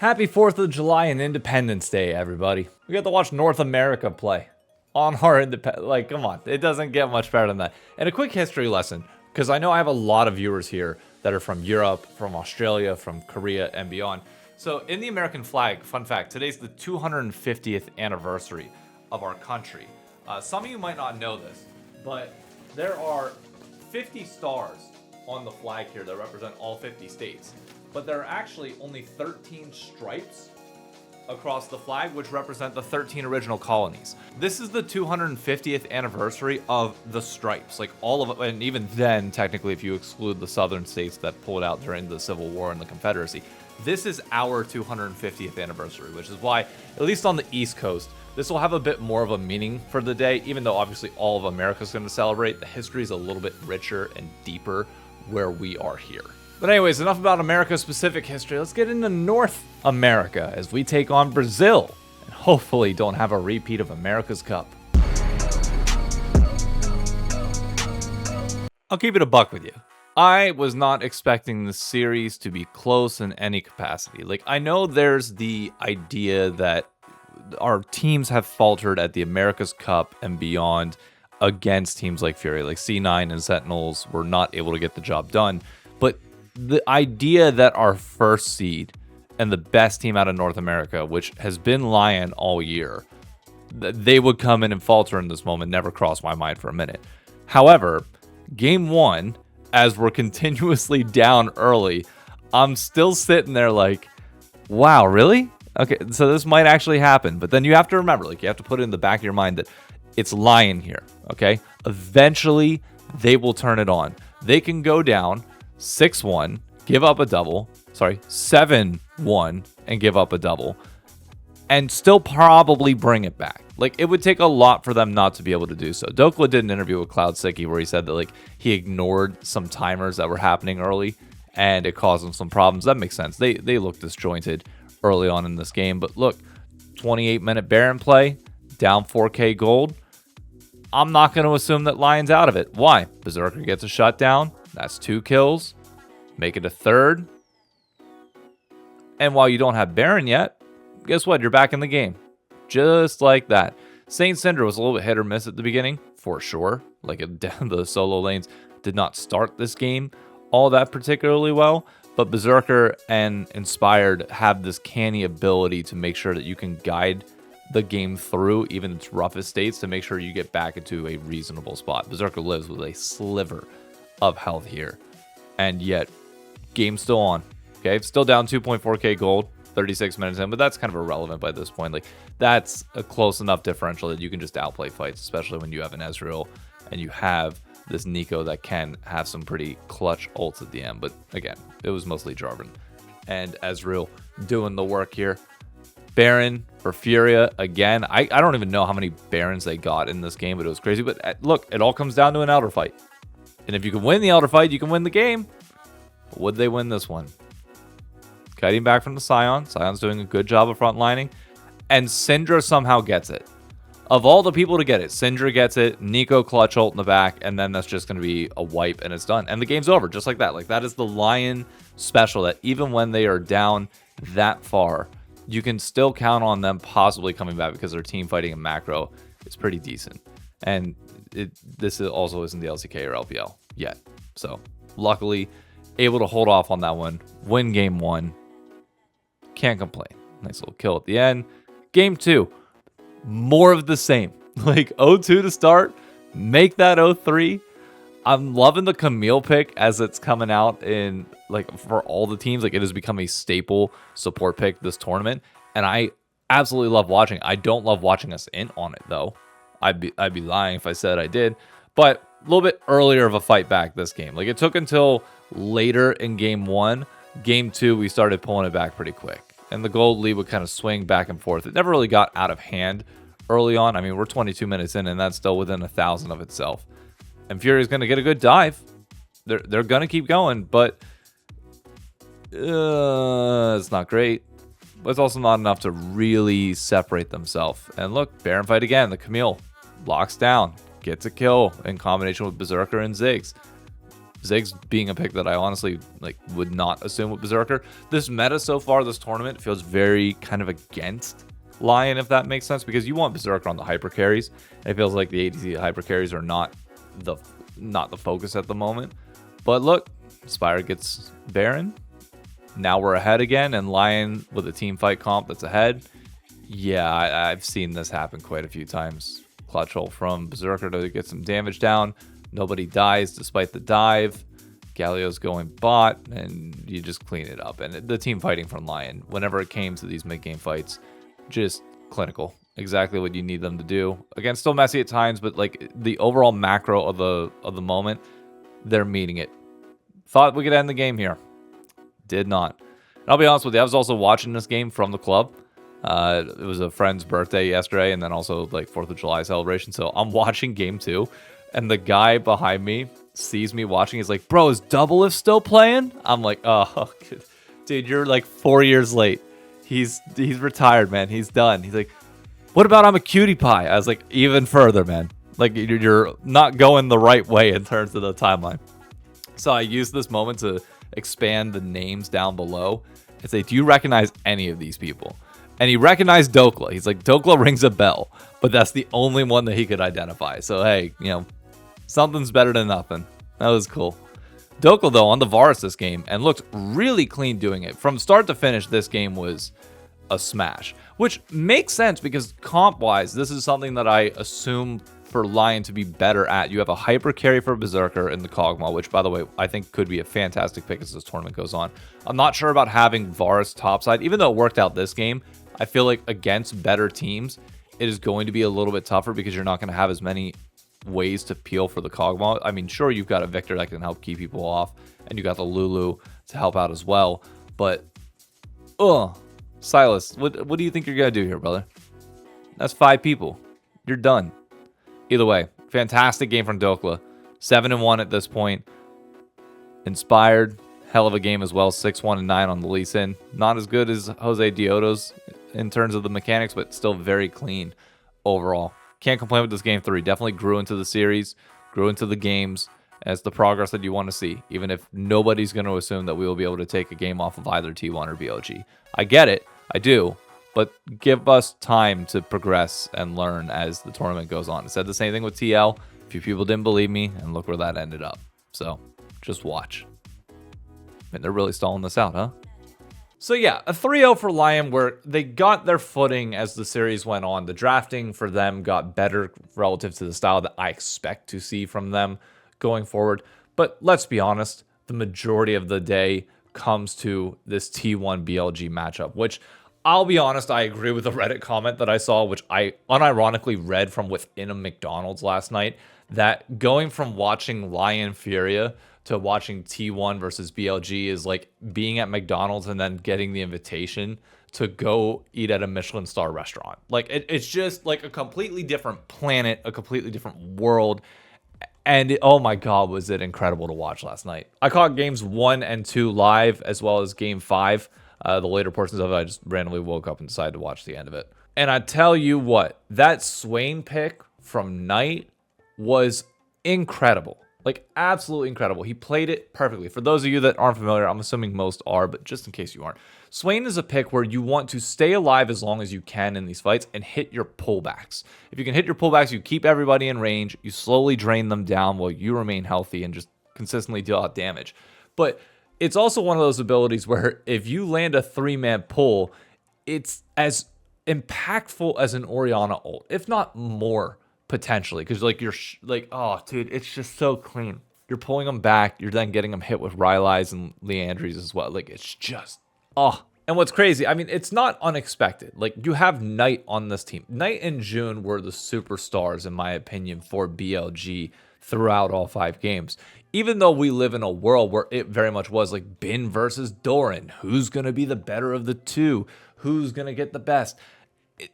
Happy 4th of July and Independence Day, everybody. We got to watch North America play on our independent. Like, come on. It doesn't get much better than that. And a quick history lesson, because I know I have a lot of viewers here that are from Europe, from Australia, from Korea, and beyond. So, in the American flag, fun fact, today's the 250th anniversary of our country. Some of you might not know this, but there are 50 stars on the flag here that represent all 50 states. But there are actually only 13 stripes across the flag, which represent the 13 original colonies. This is the 250th anniversary of the stripes, like all of it, and even then, technically, if you exclude the southern states that pulled out during the Civil War and the Confederacy, this is our 250th anniversary, which is why, at least on the East Coast, this will have a bit more of a meaning for the day, even though obviously all of America is going to celebrate. The history is a little bit richer and deeper where we are here. But anyways, enough about America-specific history. Let's get into North America as we take on Brazil and hopefully don't have a repeat of America's Cup. I'll keep it a buck with you. I was not expecting this series to be close in any capacity. Like, I know there's the idea that our teams have faltered at the America's Cup and beyond against teams like Furia. Like C9 and Sentinels were not able to get the job done. But the idea that our first seed and the best team out of North America, which has been Lyon all year, they would come in and falter in this moment never crossed my mind for a minute. However, game one, as we're continuously down early, I'm still sitting there like, wow, really? Okay, so this might actually happen. But then you have to remember, like, you have to put it in the back of your mind that it's Lyon here, okay? Eventually, they will turn it on. They can go down 6-1, give up a double, 7-1, and give up a double, and still probably bring it back. Like, it would take a lot for them not to be able to do so. Dokla did an interview with Cloud Sicky where he said that, like, he ignored some timers that were happening early, and it caused him some problems. That makes sense. They look disjointed early on in this game. But look, 28-minute Baron play, down 4K gold. I'm not going to assume that Lyon's out of it. Why? Berserker gets a shutdown. That's 2 kills. Make it a third. And while you don't have Baron yet, guess what? You're back in the game. Just like that. Saint Syndra was a little bit hit or miss at the beginning, for sure. Like, the solo lanes did not start this game all that particularly well. But Berserker and Inspired have this canny ability to make sure that you can guide the game through even its roughest states to make sure you get back into a reasonable spot. Berserker lives with a sliver of health here, and yet game's still on. Okay, it's still down 2.4k gold, 36 minutes in, but that's kind of irrelevant by this point. Like, that's a close enough differential that you can just outplay fights, especially when you have an Ezreal and you have this Nico that can have some pretty clutch ults at the end. But again, it was mostly Jarvan and Ezreal doing the work here. Baron for Furia again. I don't even know how many Barons they got in this game, but it was crazy. But look, it all comes down to an Elder fight. And if you can win the Elder fight, you can win the game. But would they win this one? Kiting back from the Sion. Sion's doing a good job of frontlining. And Syndra somehow gets it. Of all the people to get it, Syndra gets it, Nico clutch ult in the back, and then that's just going to be a wipe, and it's done. And the game's over, just like that. Like, that is the Lyon special, that even when they are down that far, you can still count on them possibly coming back because their team fighting in macro is pretty decent. And this also isn't the LCK or LPL yet. So, luckily, able to hold off on that one, win game one. Can't complain. Nice little kill at the end. Game two. More of the same. Like 0-2 to start, make that 0-3. I'm loving the Camille pick as it's coming out in, like, for all the teams. Like, it has become a staple support pick this tournament, and I absolutely love watching. I don't love watching us in on it though. I'd be lying if I said I did. But a little bit earlier of a fight back this game. Like, it took until later in game one. Game two, we started pulling it back pretty quick. And the gold lead would kind of swing back and forth. It never really got out of hand early on. I mean, we're 22 minutes in, and that's still within 1,000 of itself. And Fury's going to get a good dive. They're going to keep going, but it's not great. But it's also not enough to really separate themselves. And look, Baron fight again. The Camille locks down, gets a kill in combination with Berserker and Ziggs. Ziggs being a pick that I honestly would not assume with Berserker. This meta so far this tournament feels very kind of against Lyon, if that makes sense, because you want Berserker on the hyper carries. It feels like the ADC hyper carries are not the focus at the moment. But look, Spire gets Baron. Now we're ahead again, and Lyon with a team fight comp that's ahead. Yeah, I've seen this happen quite a few times. Clutch ult from Berserker to get some damage down. Nobody dies despite the dive. Galio's going bot, and you just clean it up. And the team fighting from Lyon, whenever it came to these mid-game fights, just clinical. Exactly what you need them to do. Again, still messy at times, but like the overall macro of the moment, they're meeting it. Thought we could end the game here. Did not. And I'll be honest with you, I was also watching this game from the club. It was a friend's birthday yesterday, and then also like 4th of July celebration. So I'm watching game 2. And the guy behind me sees me watching. He's like, bro, is Doublelift still playing? I'm like, oh, dude, you're like 4 years late. He's retired, man. He's done. He's like, what about I'm a cutie pie? I was like, even further, man. Like, you're not going the right way in terms of the timeline. So I used this moment to expand the names down below and say, do you recognize any of these people? And he recognized Dokla. He's like, Dokla rings a bell. But that's the only one that he could identify. So, hey, something's better than nothing. That was cool. Dokla, though, on the Varus this game, and looked really clean doing it. From start to finish, this game was a smash. Which makes sense because comp-wise, this is something that I assume for Lyon to be better at. You have a hyper carry for Berserker in the Kog'Maw, which, by the way, I think could be a fantastic pick as this tournament goes on. I'm not sure about having Varus topside. Even though it worked out this game, I feel like against better teams, it is going to be a little bit tougher because you're not going to have as many ways to peel for the Kog'Maw. I mean, sure, you've got a Victor that can help keep people off, and you got the Lulu to help out as well. But, Silas, what do you think you're going to do here, brother? That's 5 people. You're done. Either way, fantastic game from Dokla. 7-1 at this point. Inspired, hell of a game as well. 6-1-9 on the Lee Sin. Not as good as Jose Dioto's in terms of the mechanics, but still very clean overall. Can't complain with this game 3. Definitely grew into the series, grew into the games as the progress that you want to see, even if nobody's going to assume that we will be able to take a game off of either T1 or BLG. I get it. I do. But give us time to progress and learn as the tournament goes on. I said the same thing with TL. A few people didn't believe me, and look where that ended up. So, just watch. Man, they're really stalling this out, huh? So yeah, a 3-0 for Lyon where they got their footing as the series went on. The drafting for them got better relative to the style that I expect to see from them going forward. But let's be honest, the majority of the day comes to this T1 BLG matchup, which I'll be honest, I agree with the Reddit comment that I saw, which I unironically read from within a McDonald's last night, that going from watching Lyon Furia to watching T1 versus BLG is like being at McDonald's and then getting the invitation to go eat at a Michelin star restaurant. Like it's just like a completely different planet, a completely different world. And oh my God, was it incredible to watch last night. I caught games 1 and 2 live, as well as game 5. The later portions of it, I just randomly woke up and decided to watch the end of it. And I tell you what, that Swain pick from Knight was incredible. Like, absolutely incredible. He played it perfectly. For those of you that aren't familiar, I'm assuming most are, but just in case you aren't, Swain is a pick where you want to stay alive as long as you can in these fights and hit your pullbacks. If you can hit your pullbacks, you keep everybody in range, you slowly drain them down while you remain healthy and just consistently deal out damage. But it's also one of those abilities where if you land a 3-man pull, it's as impactful as an Orianna ult, if not more. Potentially, because like you're like, oh dude, it's just so clean. You're pulling them back, you're then getting them hit with Rylai's and Leandries as well. Like it's just and what's crazy, I mean, it's not unexpected. Like you have Knight on this team. Knight and June were the superstars in my opinion for BLG throughout all 5 games. Even though we live in a world where it very much was like Bin versus Doran, who's gonna be the better of the two, who's gonna get the best.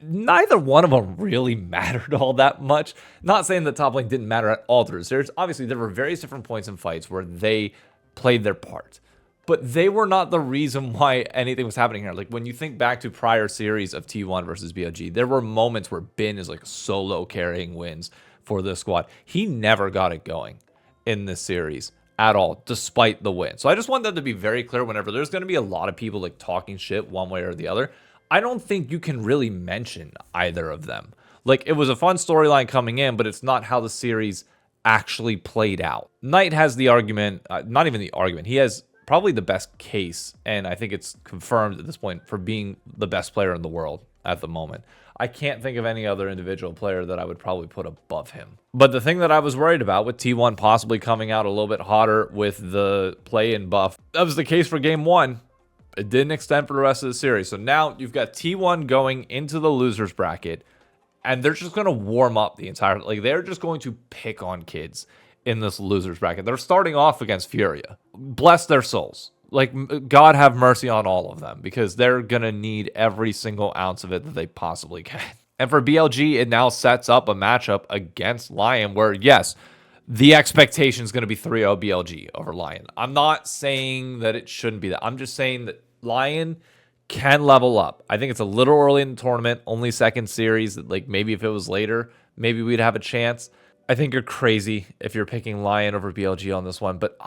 Neither one of them really mattered all that much. Not saying the top lane didn't matter at all through the series. Obviously, there were various different points in fights where they played their part. But they were not the reason why anything was happening here. Like, when you think back to prior series of T1 versus BLG, there were moments where Bin is like solo carrying wins for this squad. He never got it going in this series at all, despite the win. So I just want that to be very clear whenever there's going to be a lot of people like talking shit one way or the other. I don't think you can really mention either of them. Like, it was a fun storyline coming in, but it's not how the series actually played out. Knight has the argument, not even the argument, he has probably the best case, and I think it's confirmed at this point, for being the best player in the world at the moment. I can't think of any other individual player that I would probably put above him. But the thing that I was worried about with T1 possibly coming out a little bit hotter with the play-in buff, that was the case for game 1. It didn't extend for the rest of the series. So now you've got T1 going into the losers bracket, and they're just going to warm up the entire, like, they're just going to pick on kids in this losers bracket. They're starting off against Furia. Bless their souls. Like, God have mercy on all of them, because they're going to need every single ounce of it that they possibly can. And for BLG, it now sets up a matchup against Lyon where, yes, the expectation is going to be 3-0 BLG over Lyon. I'm not saying that it shouldn't be that. I'm just saying that Lyon can level up. I think it's a little early in the tournament, only second series. Like, maybe if it was later, maybe we'd have a chance. I think you're crazy if you're picking Lyon over BLG on this one, but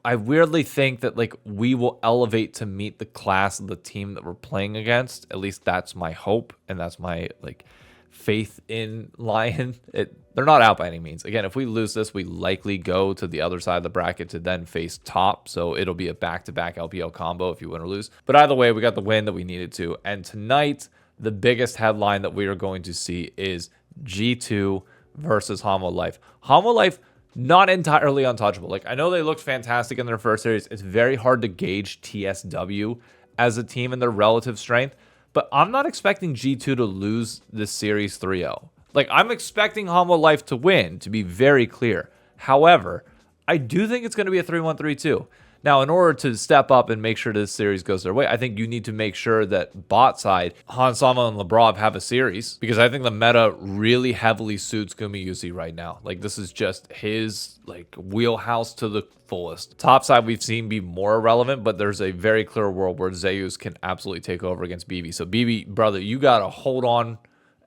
I weirdly think that, like, we will elevate to meet the class of the team that we're playing against. At least that's my hope, and that's my, like, faith in Lyon. They're not out by any means. Again, if we lose this, we likely go to the other side of the bracket to then face top, so it'll be a back-to-back LPL combo if you win or lose. But either way, we got the win that we needed to, and tonight, the biggest headline that we are going to see is G2 versus Hanwha Life. Hanwha Life, not entirely untouchable. Like, I know they looked fantastic in their first series. It's very hard to gauge TSW as a team and their relative strength, but I'm not expecting G2 to lose this series 3-0. Like, I'm expecting Hanwha Life to win, to be very clear. However, I do think it's going to be a 3-1, 3-2. Now, in order to step up and make sure this series goes their way, I think you need to make sure that bot side, Hansama and Labrov have a series, because I think the meta really heavily suits Gumayusi right now. Like, this is just his, like, wheelhouse to the fullest. Top side we've seen be more relevant, but there's a very clear world where Zeus can absolutely take over against BB. So BB, brother, you got to hold on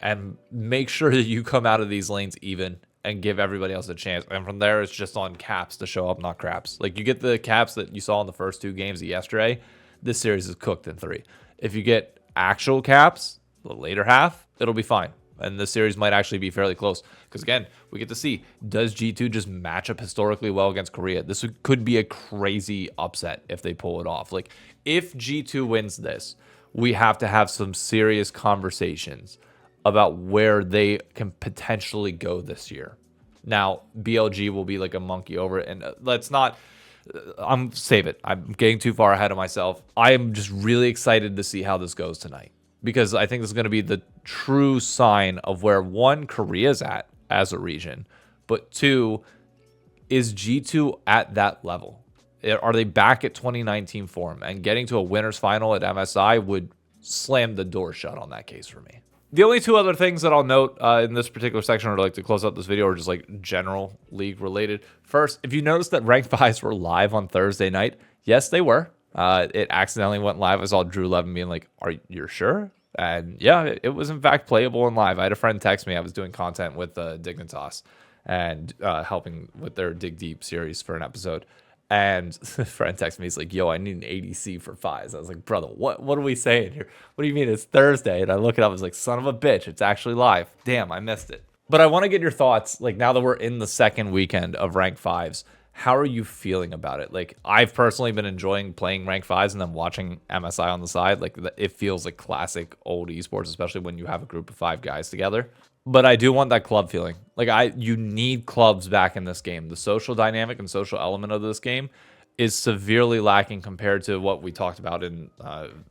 and make sure that you come out of these lanes even and give everybody else a chance. And from there, it's just on caps to show up, not craps. Like, you get the caps that you saw in the first 2 games of yesterday, this series is cooked in 3. If you get actual caps, the later half, it'll be fine. And this series might actually be fairly close. Because, again, we get to see, does G2 just match up historically well against Korea? This could be a crazy upset if they pull it off. Like, if G2 wins this, we have to have some serious conversations about where they can potentially go this year. Now, BLG will be like a monkey over it, and let's not, save it. I'm getting too far ahead of myself. I am just really excited to see how this goes tonight, because I think this is going to be the true sign of where, 1, Korea's at as a region, but 2, is G2 at that level? Are they back at 2019 form? And getting to a winner's final at MSI would slam the door shut on that case for me. The only 2 other things that I'll note in this particular section, or like to close out this video, are just like general league related. First, if you noticed that ranked 5s were live on Thursday night, yes, they were. It accidentally went live. I saw Drew Levin being like, "Are you sure?" And yeah, it was in fact playable and live. I had a friend text me. I was doing content with Dignitas and helping with their Dig Deep series for an episode. And a friend texted me, he's like, "Yo, I need an ADC for 5s." I was like, "Brother, what are we saying here? What do you mean it's Thursday?" And I look it up, I was like, son of a bitch, it's actually live. Damn, I missed it. But I want to get your thoughts, like, now that we're in the second weekend of ranked 5s, how are you feeling about it? Like, I've personally been enjoying playing ranked 5s and then watching MSI on the side. Like, it feels like classic old esports, especially when you have a group of 5 guys together. But I do want that club feeling. Like, you need clubs back in this game. The social dynamic and social element of this game is severely lacking compared to what we talked about in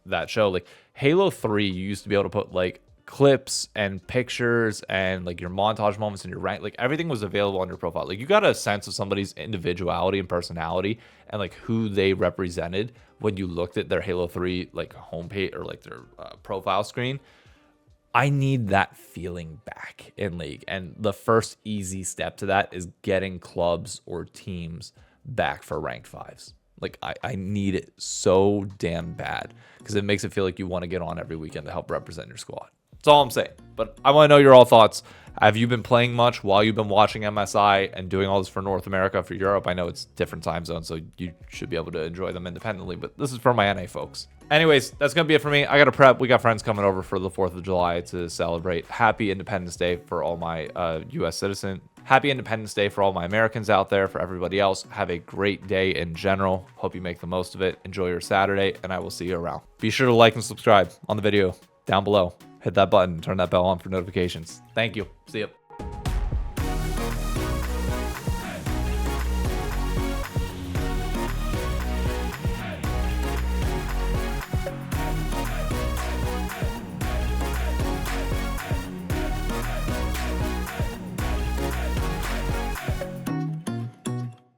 that show. Like, Halo 3, you used to be able to put, like, clips and pictures and, like, your montage moments and your rank. Like, everything was available on your profile. Like, you got a sense of somebody's individuality and personality and, like, who they represented when you looked at their Halo 3, like, homepage or, like, their profile screen. I need that feeling back in League. And the first easy step to that is getting clubs or teams back for ranked 5s. Like, I need it so damn bad, because it makes it feel like you want to get on every weekend to help represent your squad. That's all I'm saying. But I want to know your all thoughts. Have you been playing much while you've been watching MSI and doing all this for North America, for Europe? I know it's different time zones, so you should be able to enjoy them independently, but this is for my NA folks. Anyways, that's going to be it for me. I got to prep. We got friends coming over for the 4th of July to celebrate. Happy Independence Day for all my U.S. citizen. Happy Independence Day for all my Americans out there. For everybody else, have a great day in general. Hope you make the most of it. Enjoy your Saturday, and I will see you around. Be sure to like and subscribe on the video down below. Hit that button, turn that bell on for notifications. Thank you. See you.